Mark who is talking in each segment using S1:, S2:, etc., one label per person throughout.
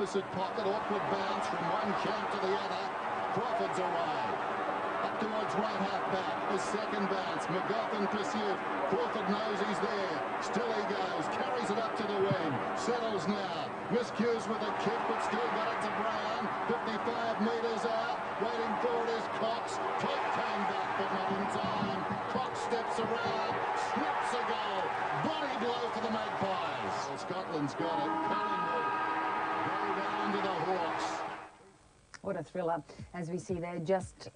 S1: opposite pocket. Awkward bounce from one camp to the other. Crawford's away. Up towards right half back. The second bounce. McGough in pursuit. Crawford knows he's there. Still he goes. Carries it up to the wing. Settles now. Miscues with a kick, but still got it to Brown. 55 metres out. Waiting for it is Cox. Cook came back, but not in time. Cox steps around. Snips a goal. Body blow for the Magpies. Well, Scotland's got it. Collingwood go down to the Hawks.
S2: What a thriller. As we see there, just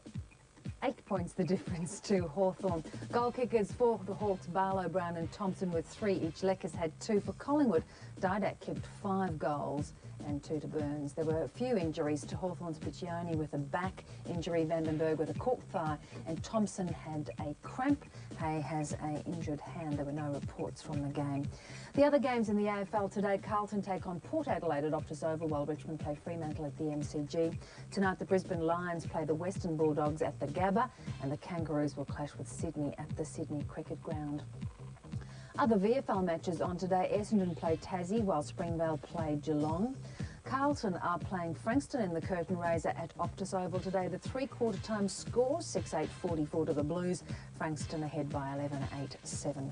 S2: 8 points the difference to Hawthorn. Goal kickers for the Hawks, Barlow, Brown and Thompson with 3 each. Leckers had 2 for Collingwood. Didak kicked 5 goals and 2 to Burns. There were a few injuries to Hawthorn's Piccioni with a back injury, Vandenberg with a cork thigh, and Thompson had a cramp. Hay has an injured hand. There were no reports from the game. The other games in the AFL today, Carlton take on Port Adelaide at Optus Oval, while Richmond play Fremantle at the MCG. Tonight the Brisbane Lions play the Western Bulldogs at the Gabba, and the Kangaroos will clash with Sydney at the Sydney Cricket Ground. Other VFL matches on today, Essendon play Tassie while Springvale play Geelong. Carlton are playing Frankston in the curtain raiser at Optus Oval today. The three-quarter time score, 6-8-44 to the Blues. Frankston ahead by 11-8, 7-55.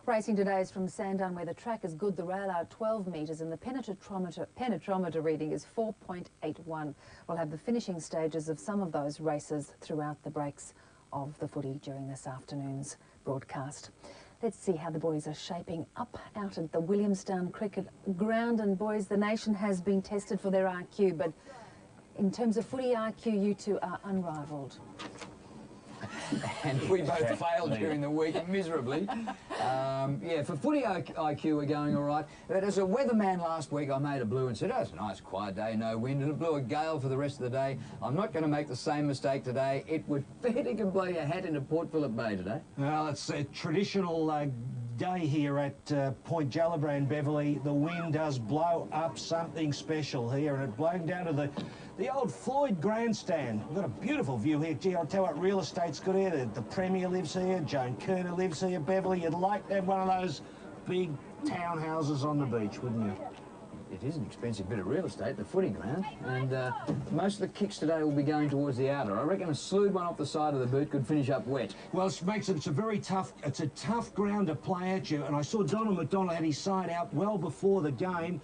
S2: Racing today is from Sandown, where the track is good. The rail out 12 metres and the penetrometer reading is 4.81. We'll have the finishing stages of some of those races throughout the breaks of the footy during this afternoon's broadcast. Let's see how the boys are shaping up out at the Williamstown cricket ground. And boys, the nation has been tested for their IQ, but in terms of footy IQ, you two are unrivalled.
S3: And we both failed during the week miserably. Yeah, for footy IQ we're going all right. But as a weatherman last week, I made a blue and said, oh, it's a nice quiet day, no wind, and it blew a gale for the rest of the day. I'm not going to make the same mistake today. It would fair to blow your hat into Port Phillip Bay today.
S4: Well, it's a traditional day here at Point Gellibrand, Beverly. The wind does blow up something special here, and it blown down to the old Floyd grandstand. We've got a beautiful view here. Gee, I'll tell you what, real estate's good here. The Premier lives here, Joan Kerner lives here, Beverly. You'd like to have one of those big townhouses on the beach, wouldn't you?
S3: It is an expensive bit of real estate, the footy ground, and most of the kicks today will be going towards the outer. I reckon a slewed one off the side of the boot could finish up wet.
S4: Well, it makes it, it's a tough ground to play at you, and I saw Donald McDonald had his side out well before the game.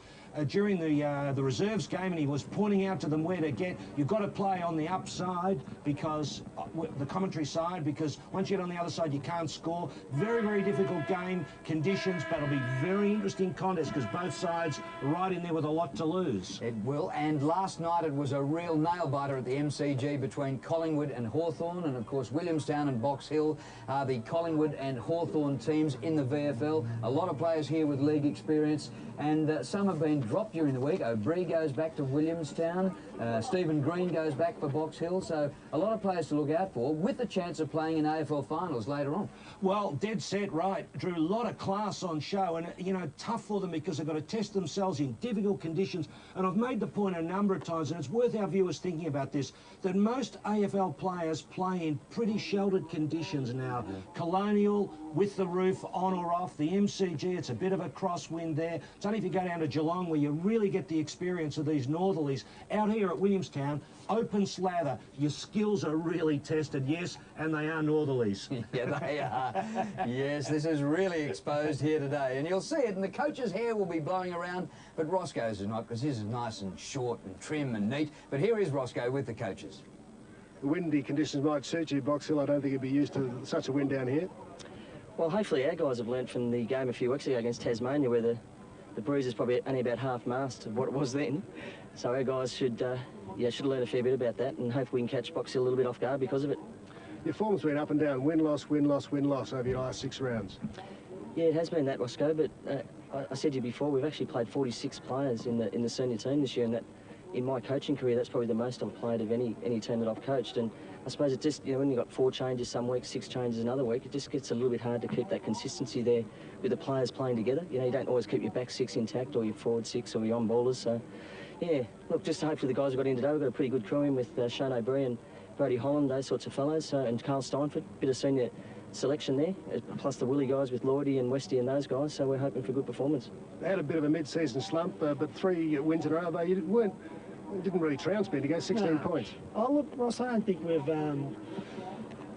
S4: During the reserves game, and he was pointing out to them where to get. You've got to play on the upside, because the commentary side, because once you get on the other side you can't score. Very, very difficult game conditions, but it'll be very interesting contest because both sides are right in there with a lot to lose.
S3: It will, and last night it was a real nail-biter at the MCG between Collingwood and Hawthorn, and of course Williamstown and Box Hill are the Collingwood and Hawthorn teams in the VFL. A lot of players here with league experience, and some have been dropped during the week. O'Brien goes back to Williamstown, Stephen Green goes back for Box Hill, so a lot of players to look out for, with the chance of playing in AFL finals later on.
S4: Well, dead set right, Drew. A lot of class on show, and you know, tough for them because they've got to test themselves in difficult conditions. And I've made the point a number of times, and it's worth our viewers thinking about this, that most AFL players play in pretty sheltered conditions now. Yeah. Colonial, with the roof on or off, the MCG, it's a bit of a crosswind there. It's only if you go down to Geelong where you really get the experience of these northerlies. Out here at Williamstown, open slather, your skills are really tested, yes, and they are northerlies.
S3: Yeah, they are. Yes, this is really exposed here today, and you'll see it, and the coach's hair will be blowing around, but Roscoe's is not, because his is nice and short and trim and neat. But here is Roscoe with the coaches.
S5: The windy conditions might suit you, Box Hill. I don't think you'd be used to such a wind down here.
S6: Well, hopefully our guys have learnt from the game a few weeks ago against Tasmania, where the breeze is probably only about half-mast of what it was then. So our guys should learn a fair bit about that, and hopefully we can catch Box Hill a little bit off guard because of it.
S5: Your form's been up and down, win-loss, win-loss, win-loss over your last 6 rounds.
S6: Yeah, it has been that, Roscoe, but I said to you before, we've actually played 46 players in the senior team this year, and that, in my coaching career, that's probably the most I've played of any team that I've coached. And I suppose it just, you know, when you've got 4 changes some weeks, 6 changes another week, it just gets a little bit hard to keep that consistency there with the players playing together. You know, you don't always keep your back 6 intact, or your forward 6, or your on-ballers. So, yeah, look, just hopefully the guys who got in today, we've got a pretty good crew in with Shane O'Brien, Brody Holland, those sorts of fellows, and Carl Steinford, bit of senior selection there, plus the Willie guys with Lloydie and Westy and those guys, so we're hoping for a good performance.
S5: They had a bit of a mid-season slump, but 3 wins in a row. They didn't really trounce me to go 16 points.
S7: Oh, look, Ross, I don't think we've...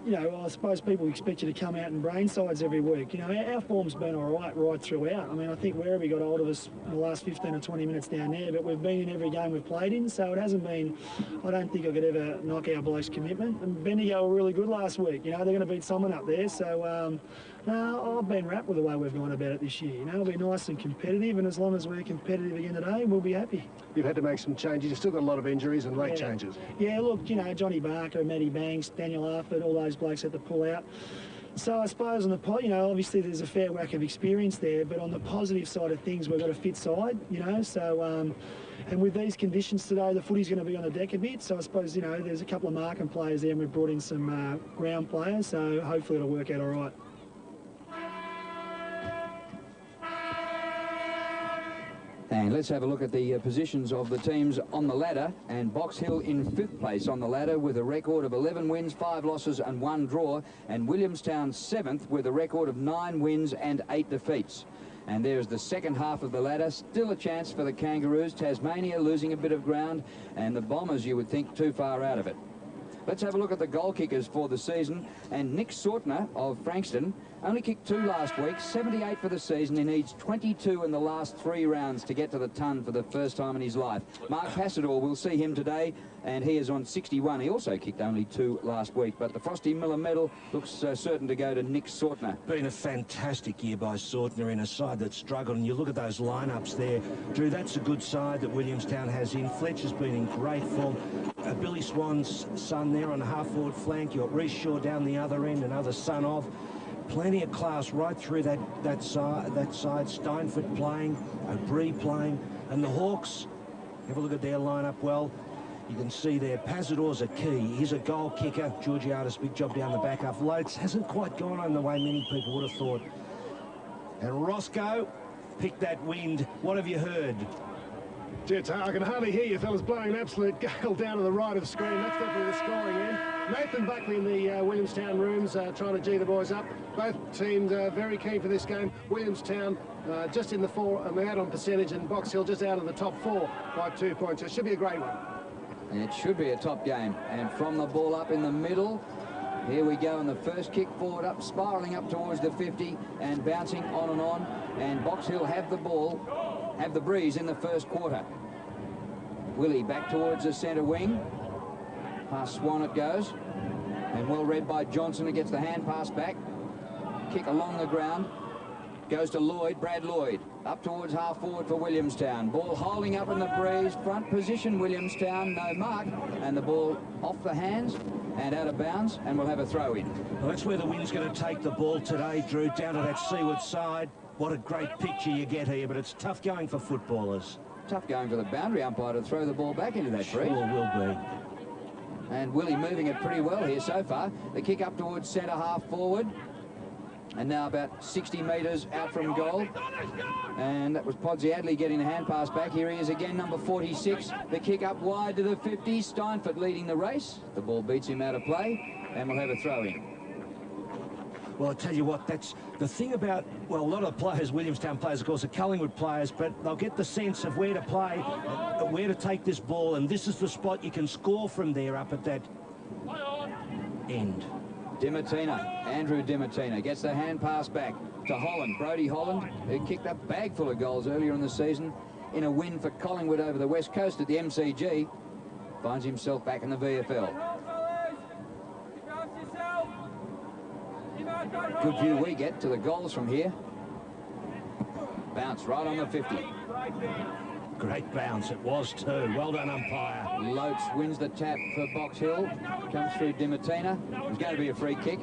S7: you know, I suppose people expect you to come out and brain sides every week. You know, our form's been all right throughout. I mean, I think Werribee got hold of us in the last 15 or 20 minutes down there, but we've been in every game we've played in, so it hasn't been... I don't think I could ever knock our blokes' commitment. And Bendigo were really good last week. You know, they're going to beat someone up there, so... no, I've been wrapped with the way we've gone about it this year. You know, it'll be nice and competitive, and as long as we're competitive again today, we'll be happy.
S5: You've had to make some changes. You've still got a lot of injuries and late changes.
S7: Yeah, look, you know, Johnny Barker, Matty Banks, Daniel Arford, all those blokes had to pull out. So I suppose on the, you know, obviously there's a fair whack of experience there, but on the positive side of things, we've got a fit side, you know, so... and with these conditions today, the footy's going to be on the deck a bit, so I suppose, you know, there's a couple of marking players there, and we've brought in some ground players, so hopefully it'll work out all right.
S3: And let's have a look at the positions of the teams on the ladder. And Box Hill in 5th place on the ladder with a record of 11 wins, 5 losses and 1 draw. And Williamstown 7th with a record of 9 wins and 8 defeats. And there's the second half of the ladder. Still a chance for the Kangaroos. Tasmania losing a bit of ground. And the Bombers, you would think, too far out of it. Let's have a look at the goal kickers for the season. And Nick Sortner of Frankston only kicked 2 last week, 78 for the season. He needs 22 in the last 3 rounds to get to the ton for the first time in his life. Mark Passador, we'll see him today, and he is on 61. He also kicked only 2 last week, but the Frosty Miller medal looks certain to go to Nick Sortner.
S4: Been a fantastic year by Sortner in a side that struggled, and you look at those lineups there, Drew, that's a good side that Williamstown has in. Fletcher's been in great form. Billy Swan's son there on the half-forward flank. You've got Reece Shaw down the other end, another son of. Plenty of class right through that side. Steinford playing, O'Brien playing, and the Hawks. Have a look at their lineup. Well, you can see there, Passador's a key. He's a goal kicker. Georgiades, big job down the back up. Lotes hasn't quite gone on the way many people would have thought. And Roscoe picked that wind. What have you heard?
S5: Jets, I can hardly hear you fellas blowing an absolute gale down to the right of the screen. That's definitely the scoring end. Nathan Buckley in the Williamstown rooms trying to G the boys up. Both teams very keen for this game. Williamstown just in the 4 and they're out on percentage, and Box Hill just out of the top 4 by 2 points. So it should be a great one.
S3: It should be a top game. And from the ball up in the middle, here we go, and the first kick forward up, spiralling up towards the 50 and bouncing on and on. And Box Hill have the ball, have the breeze in the first quarter. Willie back towards the centre wing. Past Swan it goes. And well read by Johnson. It gets the hand pass back. Kick along the ground. Goes to Lloyd, Brad Lloyd. Up towards half forward for Williamstown. Ball holding up in the breeze. Front position Williamstown. No mark. And the ball off the hands and out of bounds. And we'll have a throw in.
S4: Well, that's where the wind's going to take the ball today, Drew, down to that seaward side. What a great picture you get here, but it's tough going for footballers.
S3: Tough going for the boundary umpire to throw the ball back into that breeze.
S4: Sure will be.
S3: And Willie moving it pretty well here so far. The kick up towards centre half forward. And now about 60 metres out from goal. And that was Podsy Adley getting the hand pass back. Here he is again, number 46. The kick up wide to the 50. Steinford leading the race. The ball beats him out of play. And we'll have a throw in.
S4: Well, I tell you what, that's the thing about, well, a lot of players, Williamstown players, of course, are Collingwood players, but they'll get the sense of where to play, where to take this ball, and this is the spot you can score from there up at that end.
S3: Dimatina, Andrew Dimatina, gets the hand pass back to Holland. Brodie Holland, who kicked a bag full of goals earlier in the season in a win for Collingwood over the West Coast at the MCG, finds himself back in the VFL. Good view we get to the goals from here. Bounce right on the 50.
S4: Great bounce it was too. Well done, umpire.
S3: Lotes wins the tap for Box Hill. Comes through Dimatina. It's going to be a free kick.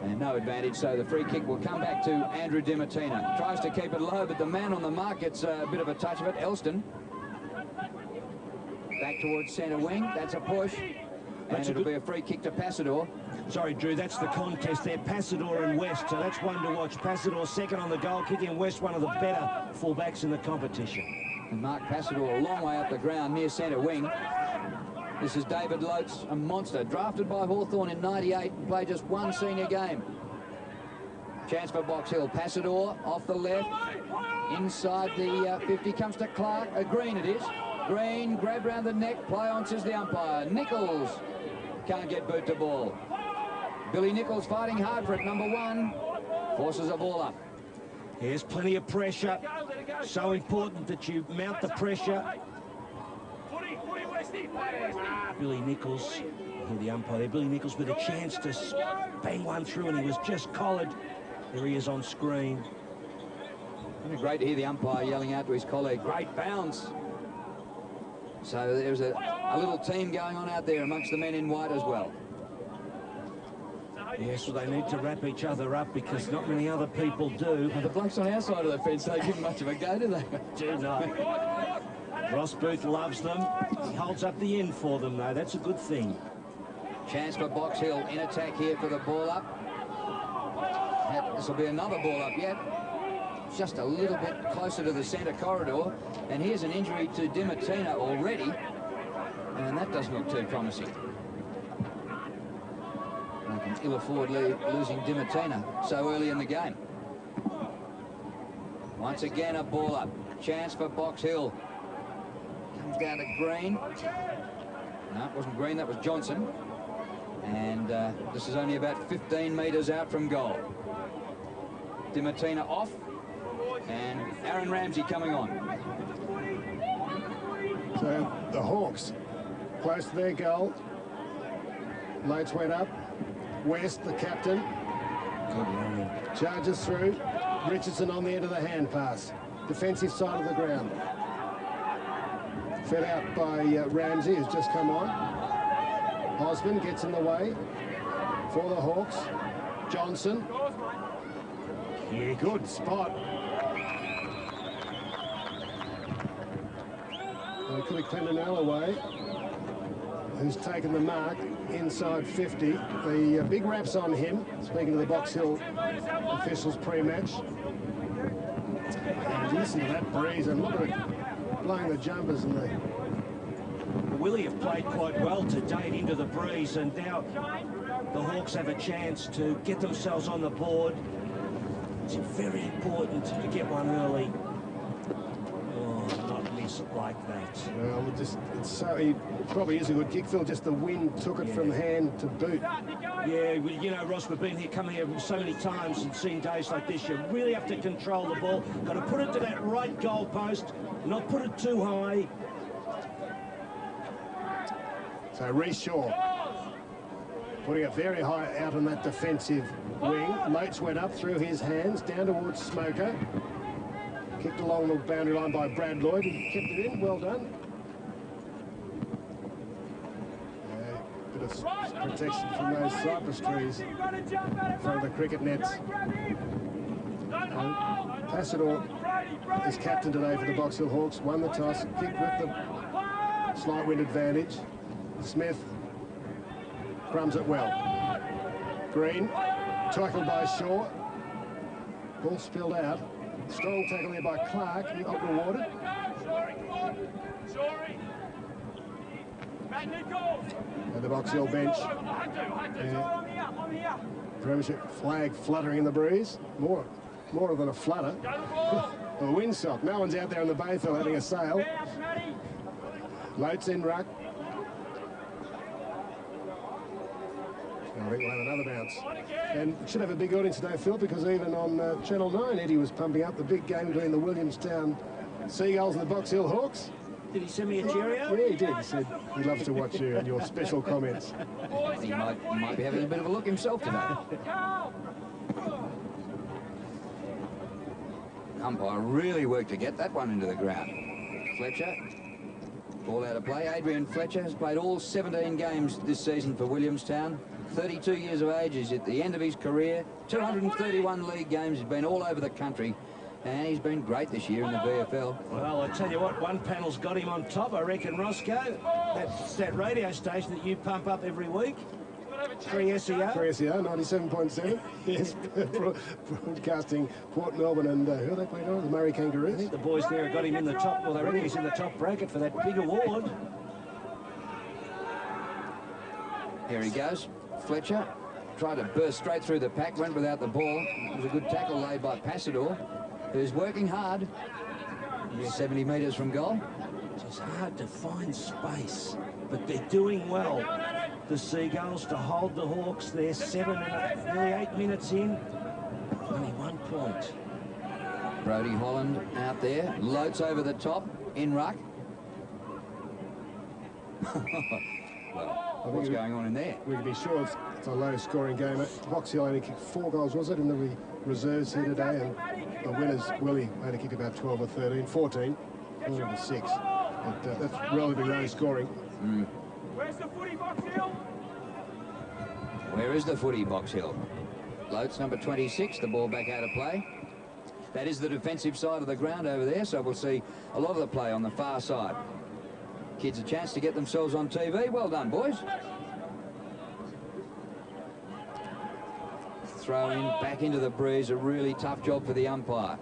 S3: And no advantage, so the free kick will come back to Andrew Dimatina. Tries to keep it low, but the man on the mark gets a bit of a touch of it. Elston. Back towards centre wing. That's a push. And it'll be a free kick to Passador.
S4: Sorry, Drew, that's the contest there. Passador and West, so that's one to watch. Passador second on the goal kicking. West one of the better fullbacks in the competition.
S3: And Mark Passador a long way up the ground near centre wing. This is David Lotes, a monster, drafted by Hawthorn in '98 and played just one senior game. Chance for Box Hill. Passador off the left. Inside the 50 comes to Clark. Green it is. Green, grab round the neck. Play on, says the umpire. Nichols can't get boot to ball. Billy Nichols fighting hard for it. Number 1 forces a ball up.
S4: There's plenty of pressure. So important that you mount the pressure. Billy Nichols, hear the umpire there. Billy Nichols with a chance to bang one through, and he was just collared. There he is on screen.
S3: Isn't it great to hear the umpire yelling out to his colleague, great bounce. So there's a little team going on out there amongst the men in white as well.
S4: Yes, well, they need to wrap each other up because not many other people do.
S3: And the blokes on our side of the fence don't give much of a go, do they?
S4: Do not. Ross Booth loves them. He holds up the end for them, though. That's a good thing.
S3: Chance for Box Hill in attack here for the ball up. This will be another ball up yet. Just a little bit closer to the centre corridor. And here's an injury to Dimatina already. And that doesn't look too promising. They can ill afford losing Dimatina so early in the game. Once again, a ball up. Chance for Box Hill. Comes down to Green. No, it wasn't Green, that was Johnson. And this is only about 15 metres out from goal. Dimatina off. And Aaron Ramsey coming on.
S5: So the Hawks close to their goal. Loads went up. West, the captain, charges through. Richardson on the end of the hand pass. Defensive side of the ground. Fed out by Ramsey, who's just come on. Osmond gets in the way for the Hawks. Johnson. Yeah, good spot. They could have Clendenell away, who's taken the mark inside 50. The big rap's on him, speaking to the Box Hill officials pre-match. And listen to that breeze, and look at it blowing the jumpers and the...
S4: Willie have played quite well to date into the breeze, and now the Hawks have a chance to get themselves on the board. It's very important to get one early. Not miss it like that.
S5: Well, it probably is a good kick, Phil. Just the wind took it from hand to boot.
S4: Yeah, you know, Ross, we've been here, come here so many times and seen days like this. You really have to control the ball. Got to put it to that right goal post, not put it too high.
S5: So Reece Shaw putting it very high out on that defensive wing. Motes went up through his hands, down towards Smoker. Kicked along the boundary line by Brad Lloyd. He kept it in. Well done. Bit of protection from those cypress trees in front of the cricket nets. Passador is captain today for the Box Hill Hawks. Won the toss, kicked with the slight wind advantage. Smith crumbs it well. Green, tackled by Shaw. Ball spilled out. Strong tackle there by Clark. He got rewarded. At the Box Hill bench. Premiership flag fluttering in the breeze. More than a flutter. A windsock. No one's out there in the Bayfield having a sail. Loads in ruck. I think we'll have another bounce. And should have a big audience today, Phil, because even on Channel 9, Eddie was pumping up the big game between the Williamstown Seagulls and the Box Hill Hawks.
S4: Did he send me a cheerio?
S5: Yeah, he did. He said he loves to watch you and your special comments.
S3: He might be having a bit of a look himself today. Umpire really worked to get that one into the ground. Fletcher, ball out of play. Adrian Fletcher has played all 17 games this season for Williamstown. 32 years of age, he's at the end of his career. 231 league games, he's been all over the country. And he's been great this year in the VFL.
S4: Well, I tell you what, one panel's got him on top, I reckon, Roscoe. That's that radio station that you pump up every week. 3SER.
S5: 3SER, 97.7. Yes, broadcasting Port Melbourne and who are they playing on? The Murray Kangaroos.
S4: I think the boys there have got him in the top. Well, they reckon he's in the top bracket for that big award.
S3: Here he goes. Fletcher tried to burst straight through the pack, went without the ball. It was a good tackle laid by Passador, who's working hard. He's 70 metres from goal.
S4: It's hard to find space, but they're doing well. The Seagulls to hold the Hawks. They're nearly 8 minutes in. Only 1 point.
S3: Brodie Holland out there. Loads over the top. In ruck. Well, what's going on in there?
S5: We can be sure it's a low-scoring game. Box Hill only kicked 4 goals, was it, in the reserves here today? And the winners, Willie, only kicked about 12 or 13, 14. One of the 6. But that's relatively low-scoring.
S8: Where's the footy, Box Hill?
S3: Where is the footy, Box Hill? Loads number 26, the ball back out of play. That is the defensive side of the ground over there, so we'll see a lot of the play on the far side. Kids a chance to get themselves on TV. Well done, boys. Throw in, back into the breeze. A really tough job for the umpire.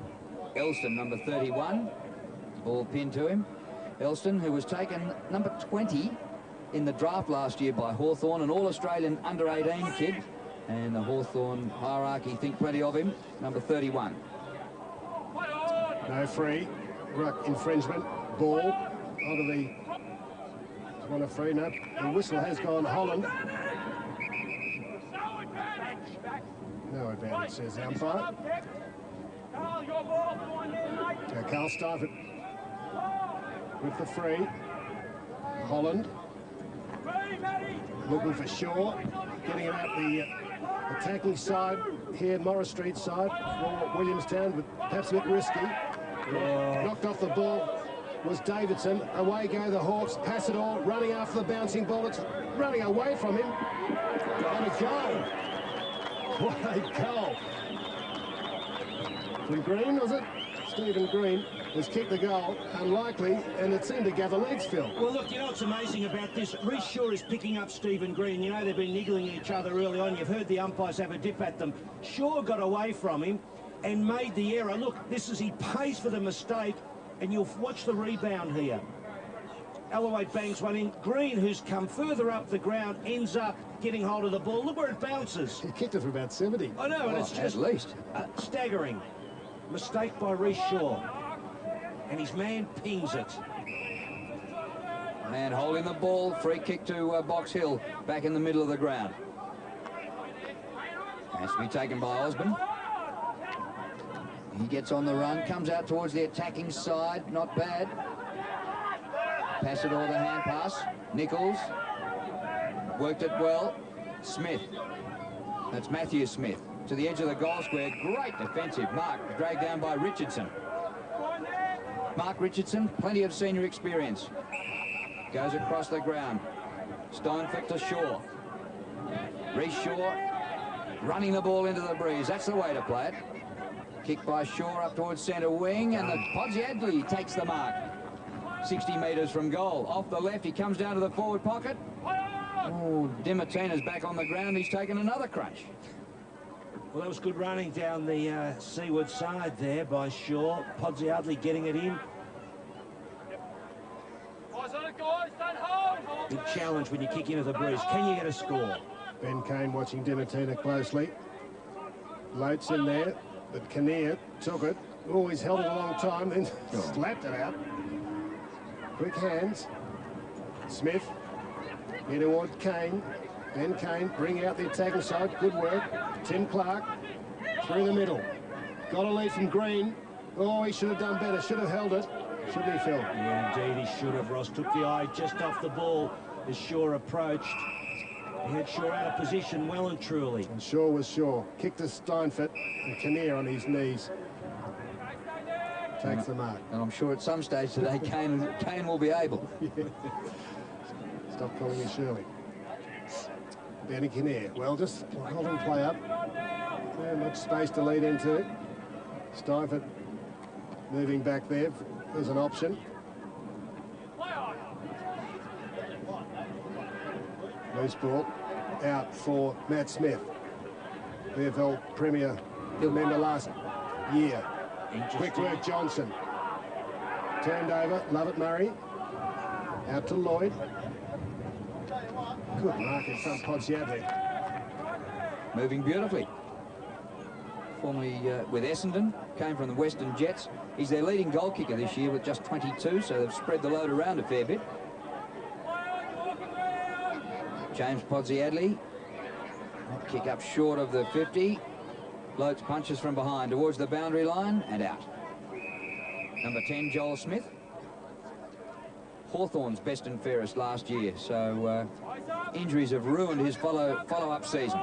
S3: Elston, number 31. Ball pinned to him. Elston, who was taken number 20 in the draft last year by Hawthorn, an All-Australian under-18 kid. And the Hawthorn hierarchy think plenty of him. Number 31.
S5: No free. Ruck infringement. Ball onto the... One a free, no. The whistle has gone Holland. No advantage, says the umpire. So Carl Stafford with the free. Holland looking for Shaw, getting it out the attacking side here, Morris Street side for Williamstown, but perhaps a bit risky. Knocked off the ball was Davidson. Away go the Hawks. Passador running after the bouncing ball. It's running away from him. And a goal. What a goal. From Green, was it? Stephen Green has kicked the goal. Unlikely, and it seemed to gather legs, Phil.
S4: Well, look, you know what's amazing about this? Reece Shaw is picking up Stephen Green. You know, they've been niggling each other early on. You've heard the umpires have a dip at them. Shaw got away from him and made the error. Look, this is, he pays for the mistake, and you'll watch the rebound here. Alloway bangs one in. Green, who's come further up the ground, ends up getting hold of the ball. Look where it bounces.
S5: He kicked it for about 70.
S4: I know, and it's just
S3: at least
S4: staggering. Mistake by Reece Shaw. And his man pings it.
S3: Man holding the ball. Free kick to Box Hill, back in the middle of the ground. Has to be taken by Osborne. He gets on the run, comes out towards the attacking side. Not bad. Passador, the hand pass. Nichols worked it well. Smith. That's Matthew Smith. To the edge of the goal square. Great defensive mark. Dragged down by Richardson. Mark Richardson, plenty of senior experience. Goes across the ground. Steinfort to Shaw. Reece Shaw running the ball into the breeze. That's the way to play it. Kick by Shaw up towards centre wing, and the Podsiadly takes the mark. 60 metres from goal. Off the left, he comes down to the forward pocket. Oh, Dimartina's back on the ground. He's taken another crunch.
S4: Well, that was good running down the seaward side there by Shaw. Podsiadly getting it in. Good challenge when you kick into the breeze. Can you get a score?
S5: Ben Kane watching Dimartina closely. Loates in there, but Kinnear took it. Oh, he's held it a long time, then slapped it out. Quick hands. Smith here toward Kane. Ben Kane bring out the attacking side. Good work. Tim Clark through the middle. Got a lead from Green. Oh, he should have done better. Should have held it. Shouldn't he, Phil?
S4: Yeah, indeed he should have. Ross took the eye just off the ball as Shaw approached. He had Shaw out of position well and truly.
S5: And Shaw was Shaw. Kicked to Steinfort and Kinnear on his knees. Takes the mark.
S3: And I'm sure at some stage today, Kane will be able.
S5: Yeah. Stop calling me Shirley. Benny Kinnear. Well, just holding play up. Very much space to lead into it. Steinfort moving back there as an option. Loose ball out for Matt Smith. VFL Premier member last year. Quick work, Johnson. Turned over, Lovett Murray. Out to Lloyd. Good mark in front, Podsiadly.
S3: moving beautifully. Formerly with Essendon, came from the Western Jets. He's their leading goal kicker this year with just 22, so they've spread the load around a fair bit. James Podsiadly, kick up short of the 50. Lopes punches from behind towards the boundary line and out. Number 10, Joel Smith. Hawthorn's best and fairest last year, so injuries have ruined his follow-up season.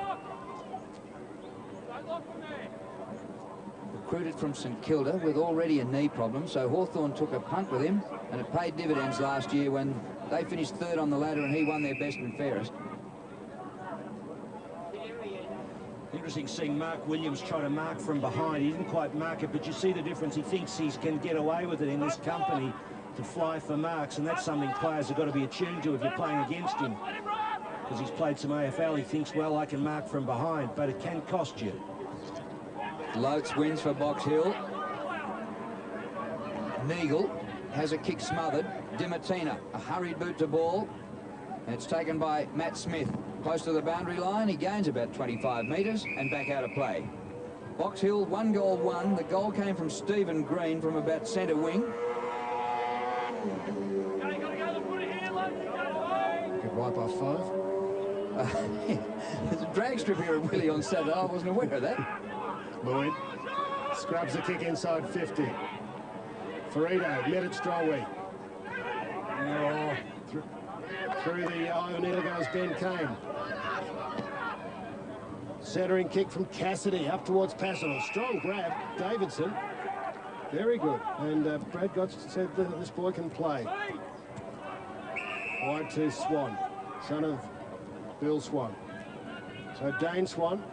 S3: Recruited from St Kilda with already a knee problem, so Hawthorn took a punt with him, and it paid dividends last year when they finished third on the ladder and he won their best and fairest.
S4: Interesting seeing Mark Williams try to mark from behind. He didn't quite mark it, but you see the difference. He thinks he can get away with it in this company to fly for marks, and that's something players have got to be attuned to if you're playing against him. Because he's played some AFL, he thinks, well, I can mark from behind, but it can cost you.
S3: Lopes wins for Box Hill. Neagle has a kick smothered. Dimatina, a hurried boot to ball. And it's taken by Matt Smith. Close to the boundary line, he gains about 25 metres and back out of play. Box Hill, 1 goal, 1. The goal came from Stephen Green from about centre wing.
S5: Good wipe off 5.
S3: There's a drag strip here at Willie on Saturday. I wasn't aware of that.
S5: Lloyd scrubs the kick inside 50. Ferrito met it strongly. Oh, through the eye of needle goes Ben Kane. Centering kick from Cassidy up towards Passanel. Strong grab, Davidson. Very good. And Brad Gotch said that this boy can play. Wide to Swan, son of Bill Swan. So Dane Swan.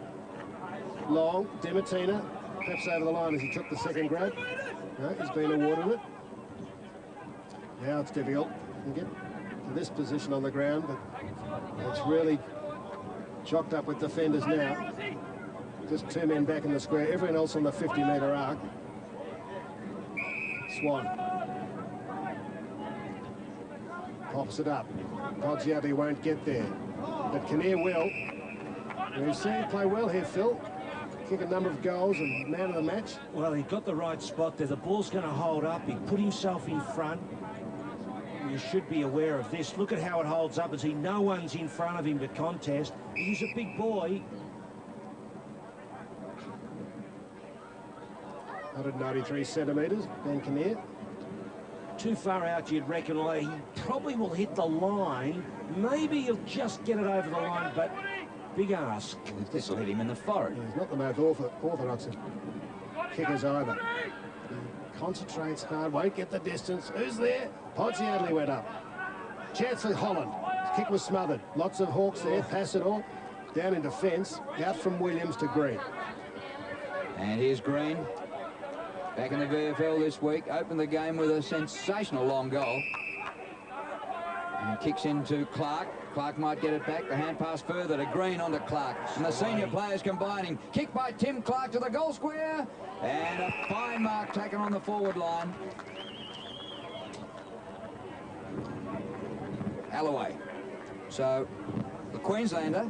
S5: Long, Dimatina, perhaps over the line as he took the second grab. No, he's been awarded it. Now it's difficult. You can get to this position on the ground, but it's really chocked up with defenders now. Just 2 men back in the square, everyone else on the 50-metre arc. Swan. Pops it up. Podsiadly won't get there, but Kinnear will. We've seen him play well here, Phil. Kick a number of goals and man of the match.
S4: Well, he got the right spot there. The ball's going to hold up. He put himself in front. You should be aware of this. Look at how it holds up. As no one's in front of him to contest. He's a big boy.
S5: 193 centimetres, Ben Kinnear.
S4: Too far out, you'd reckon. Well, he probably will hit the line. Maybe he'll just get it over the line, but big ask.
S3: This will hit him in the forehead.
S5: Yeah, he's not the most orthodox of kickers either. He concentrates hard, won't get the distance. Who's there? Podsiadly went up. Chance for Holland. His kick was smothered. Lots of Hawks there. Passanel down in defence. Out from Williams to Green.
S3: And here's Green. Back in the VFL this week. Opened the game with a sensational long goal. And kicks into Clark. Clark might get it back. The hand pass further to Green onto Clark. And the senior players combining. Kick by Tim Clark to the goal square. And a fine mark taken on the forward line. Alloway. So the Queenslander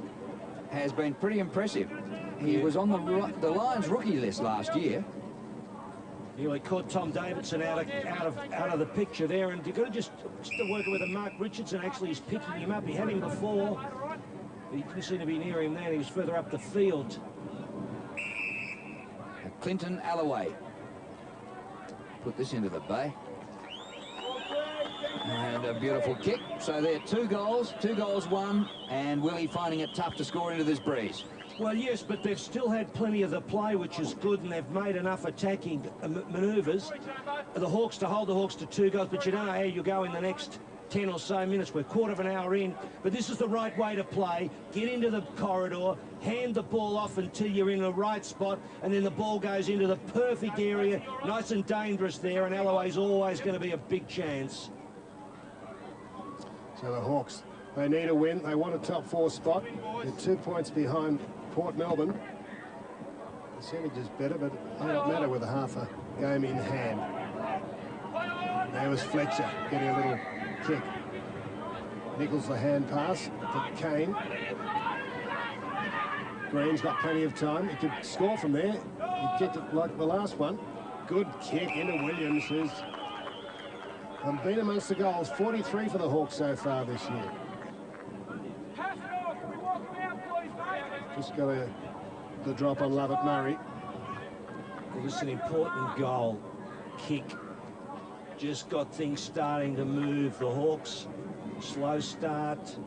S3: has been pretty impressive. He was on the Lions rookie list last year.
S4: Yeah, he caught Tom Davidson out of the picture there, and you've got to just work it with Mark Richardson. Actually, is picking him up. He had him before. He didn't seem to be near him there. He was further up the field.
S3: Clinton Alloway. Put this into the bay. And a beautiful kick. So there, 2 goals, 1, and Willie finding it tough to score into this breeze.
S4: Well, yes, but they've still had plenty of the play, which is good, and they've made enough attacking manoeuvres. The Hawks to hold the Hawks to 2 goals, but you don't know how you go in the next 10 or so minutes. We're quarter of an hour in, but this is the right way to play. Get into the corridor, hand the ball off until you're in the right spot, and then the ball goes into the perfect area. Nice and dangerous there, and Alloway's always going to be a big chance.
S5: So the Hawks, they need a win. They want a top 4 spot. They're 2 points behind Port Melbourne. The percentage is better, but it may not matter with a half a game in hand. There was Fletcher getting a little kick. Nichols the hand pass to Kane. Green's got plenty of time. He could score from there. He kicked it like the last one. Good kick into Williams, who's been amongst the goals. 43 for the Hawks so far this year. Just got the drop on Lovett Murray.
S4: Well, this is an important goal. Kick. Just got things starting to move. The Hawks, slow start.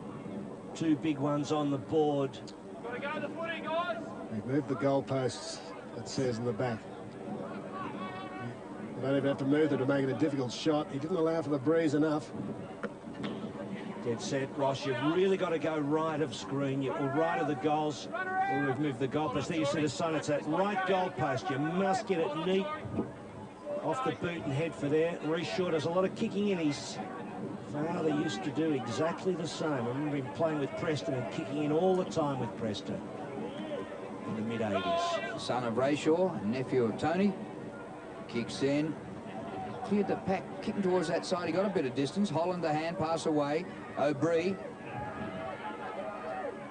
S4: 2 big ones on the board.
S8: Gotta go to the footy, guys.
S5: They've moved the goalposts, it says in the back. They don't even have to move them to make it a difficult shot. He didn't allow for the breeze enough.
S4: Dead set, Ross. You've really got to go right of screen, or right of the goals. Well, we've moved the goalpost. There you see the sun. It's that right goalpost. You must get it neat off the boot and head for there. Reece Shaw does a lot of kicking in. His father used to do exactly the same. I remember him playing with Preston and kicking in all the time with Preston in the mid-80s.
S3: Son of Rayshaw, nephew of Tony. Kicks in. Cleared the pack, kicking towards that side. He got a bit of distance. Holland, the hand pass away. O'Brien.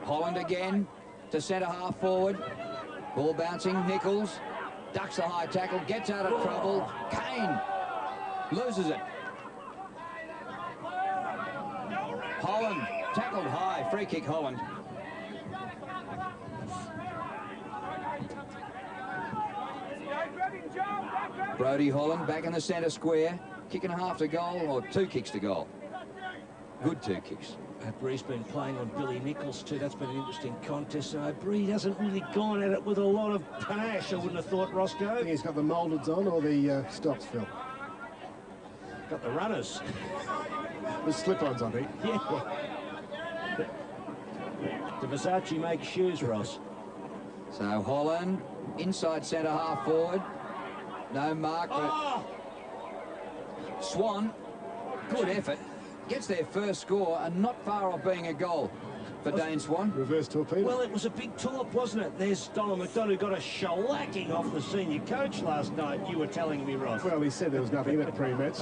S3: Holland again to centre half forward. Ball bouncing. Nichols ducks the high tackle, gets out of trouble. Kane loses it. Holland tackled high. Free kick, Holland. Brodie Holland back in the centre square, kicking half to goal, or 2 kicks to goal. Good 2 kicks.
S4: O'Brien's been playing on Billy Nichols too. That's been an interesting contest. And O'Brien hasn't really gone at it with a lot of panache, I wouldn't have thought, Roscoe.
S5: I think he's got the mouldeds on, or the stocks, Phil.
S4: Got the runners.
S5: The slip-ons, I think.
S4: Yeah. The Versace makes shoes, Ross.
S3: So Holland, inside centre half forward. No mark, but Swan, good effort. Gets their first score and not far off being a goal for Dane Swan.
S5: Reverse torpedo.
S4: Well, it was a big talk, wasn't it? There's Donald McDonald, who got a shellacking off the senior coach last night, you were telling me, Ross.
S5: Well, he said there was nothing in it pre-match.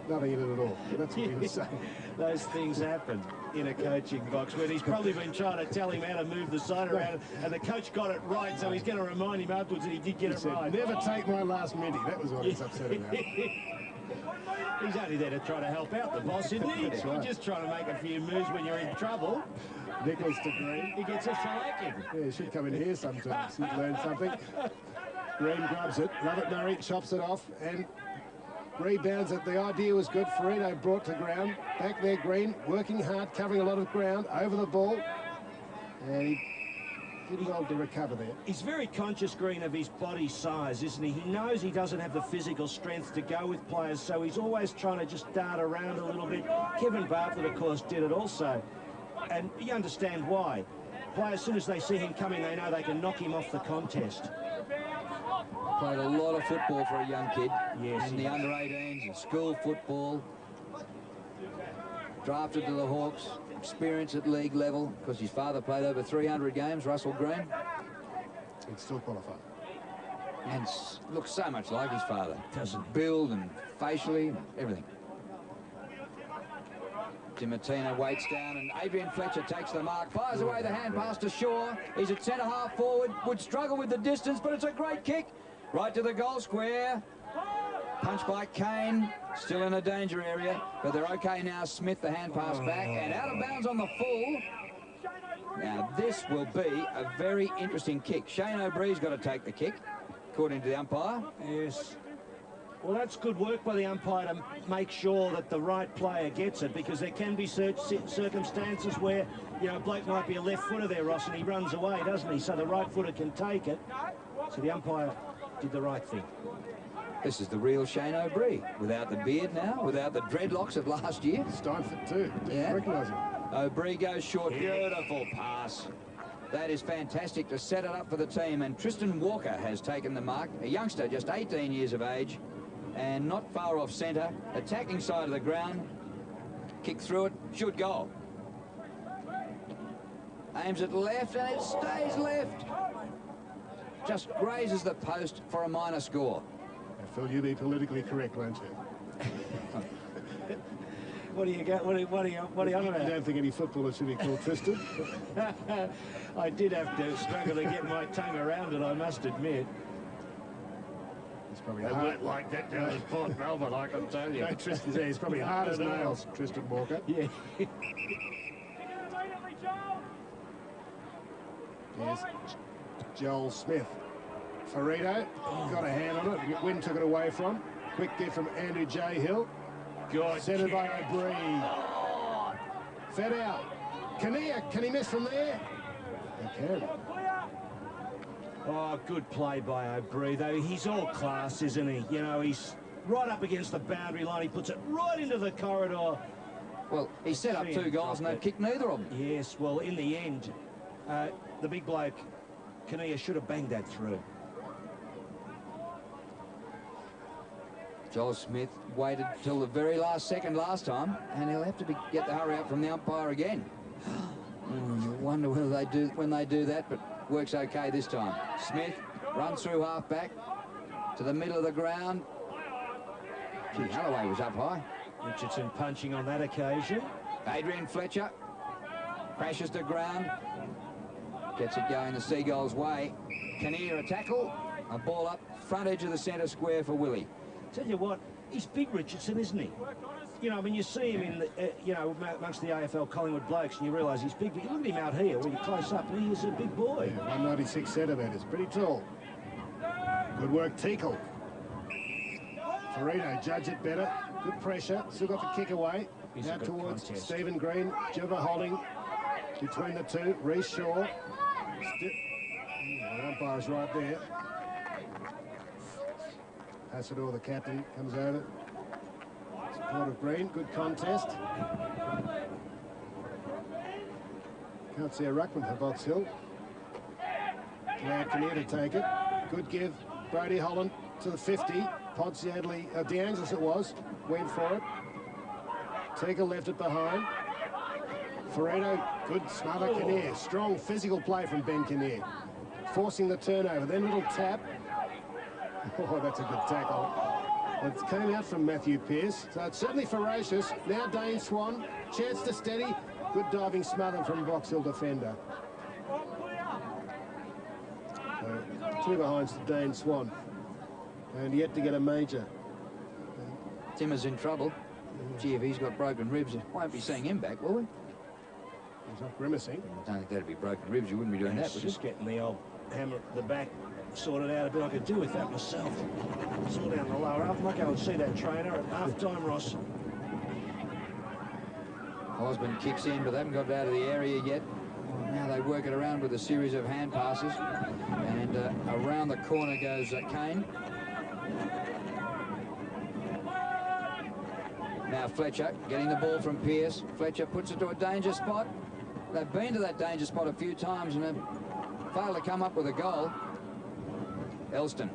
S5: Nothing in it at all. That's what he was saying.
S4: Those things happen in a coaching box when he's probably been trying to tell him how to move the side around, and the coach got it right, so he's going to remind him afterwards that he did get it right.
S5: Never take my last minty. That was what he's upset about.
S4: He's only there to try to help out the boss, isn't he?
S5: That's
S4: You're
S5: right.
S4: just trying to make a few moves when you're in trouble.
S5: Nichols to Green.
S4: He gets a shellacking.
S5: Yeah, he should come in here sometimes. He'd learn something. Green grabs it. Lovett Murray chops it off and rebounds it. The idea was good. Farino brought to ground. Back there, Green, working hard, covering a lot of ground, over the ball. And he did well to recover there.
S4: He's very conscious, Green, of his body size, isn't he? He knows he doesn't have the physical strength to go with players, so he's always trying to just dart around a little bit. Kevin Bartlett, of course, did it also. And you understand why. Players, as soon as they see him coming, they know they can knock him off the contest.
S3: Played a lot of football for a young kid.
S4: Yes,
S3: in the under-18s and school football. Drafted to the Hawks. Experience at league level because his father played over 300 games, Russell Green.
S5: He'd still qualify.
S3: And looks so much like his father.
S4: Doesn't
S3: Build and facially, everything. Dimartino waits down and Adrian Fletcher takes the mark, fires away the hand pass to Shaw. He's at centre half forward, would struggle with the distance, but it's a great kick. Right to the goal square. Punch by Kane, still in a danger area, but they're okay now. Smith, the hand pass back, and out of bounds on the full. Now, this will be a very interesting kick. Shane O'Brien's got to take the kick, according to the umpire.
S4: Yes. Well, that's good work by the umpire to make sure that the right player gets it, because there can be circumstances where, you know, Blake might be a left footer there, Ross, and he runs away, doesn't he? So the right footer can take it. So the umpire did the right thing.
S3: This is the real Shane O'Brien, without the beard now, without the dreadlocks of last year.
S5: Steinfort too. Didn't recognise him.
S3: O'Brien goes short. Beautiful pass. That is fantastic to set it up for the team. And Tristan Walker has taken the mark. A youngster, just 18 years of age, and not far off centre. Attacking side of the ground. Kick through it. Should goal. Aims it left, and it stays left. Just grazes the post for a minor score.
S5: Phil, you be politically correct, won't you?
S4: What do you got? What are you on
S5: I
S4: about?
S5: don't think any footballer should be called Tristan.
S4: I did have to struggle to get my tongue around it, I must admit.
S5: It's probably
S4: They
S5: hard.
S4: weren't like that down at Port Melbourne, I can tell you.
S5: No, Tristan's there. He's probably hard as nails, Tristan Walker.
S4: Yeah.
S5: Here's Joel Smith. Farito got a hand on it. Wynn took it away from. Quick gift from Andrew J. Hill.
S4: Good
S5: Centred by
S4: catch.
S5: O'Brien. Fed out. Kinnear, can he miss from there? He can.
S4: Oh, good play by O'Brien, though. He's all class, isn't he? You know, he's right up against the boundary line. He puts it right into the corridor.
S3: Well, he set up 2 goals and they've kicked neither of them.
S4: Yes, well, in the end, the big bloke, Kinnear, should have banged that through.
S3: Joel Smith waited till the very last second last time, and he'll have to get the hurry up from the umpire again. You wonder whether they do when they do that, but works okay this time. Smith runs through half back to the middle of the ground. Gee, Holloway was up high.
S4: Richardson punching on that occasion.
S3: Adrian Fletcher crashes to ground, gets it going the Seagulls' way. Kinnear a tackle, a ball up front edge of the centre square for Willie.
S4: Tell you what, he's big, Richardson, isn't he? You know, I mean, you see him in the, you know, amongst the AFL Collingwood blokes, and you realise he's big. But look at him out here, when you're close up, and he's a big boy.
S5: Yeah, 196 centimetres, pretty tall. Good work, Teakle. Farito, judge it better. Good pressure, still got the kick away.
S4: He's
S5: now
S4: a good
S5: towards
S4: contest.
S5: Stephen Green, Jiva holding between the two. Reece Shaw. The umpire's right there. Hassador, the captain, comes over. Support of Green, good contest. Can't see a ruckman for Box Hill. Now Kinnear to take it. Good give. Brody Holland to the 50. Podsiadly, DeAngelis it was, went for it. Teagle left it behind. Farito, good smother Kinnear. Strong physical play from Ben Kinnear. Forcing the turnover, then little tap. Oh, that's a good tackle. It came out from Matthew Pearce, so it's certainly ferocious. Now Dane Swan, chance to steady. Good diving smother from Box Hill defender. So, 2 behinds to Dane Swan. And yet to get a major.
S3: Timmer's in trouble. Gee, if he's got broken ribs, won't be seeing him back, will we?
S5: He's not grimacing.
S3: I don't think that'd be broken ribs. You wouldn't be doing that,
S4: It's
S3: would
S4: just
S3: you?
S4: getting the old hammer at the back sorted out a bit. I could do with that myself. Sort down the lower half. I might go and see that trainer at half-time, Ross.
S3: Osborne kicks in, but they haven't got it out of the area yet. Now they work it around with a series of hand passes. And around the corner goes Kane. Now Fletcher getting the ball from Pearce. Fletcher puts it to a danger spot. They've been to that danger spot a few times and have failed to come up with a goal. Elston.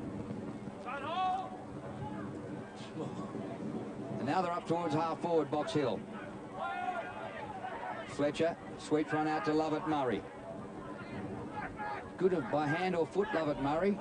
S3: And now they're up towards half-forward Box Hill. Fletcher, sweep run out to Lovett Murray. Good by hand or foot, Lovett Murray.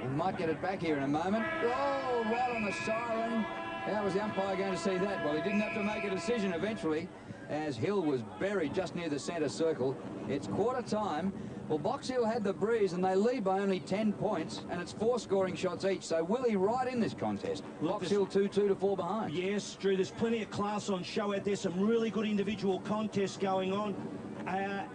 S3: We might get it back here in a moment. Oh, right on the siren. How was the umpire going to see that? Well, he didn't have to make a decision eventually, as Hill was buried just near the centre circle. It's quarter time. Well, Box Hill had the breeze, and they lead by only 10 points, and it's 4 scoring shots each. So Willie right in this contest. Box Hill 2-2 to 4 behind.
S4: Yes, Drew, there's plenty of class on show out there. Some really good individual contests going on.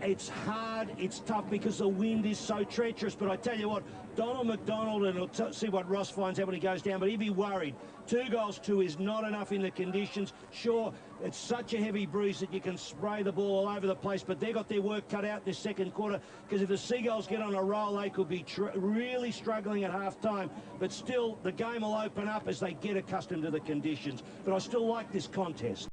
S4: It's hard, it's tough because the wind is so treacherous. But I tell you what, Donald McDonald, and we'll see what Ross finds out when he goes down, but he'd be worried. 2 goals, 2 is not enough in the conditions. Sure, it's such a heavy breeze that you can spray the ball all over the place, but they've got their work cut out this second quarter, because if the Seagulls get on a roll, they could be really struggling at half-time. But still, the game will open up as they get accustomed to the conditions. But I still like this contest.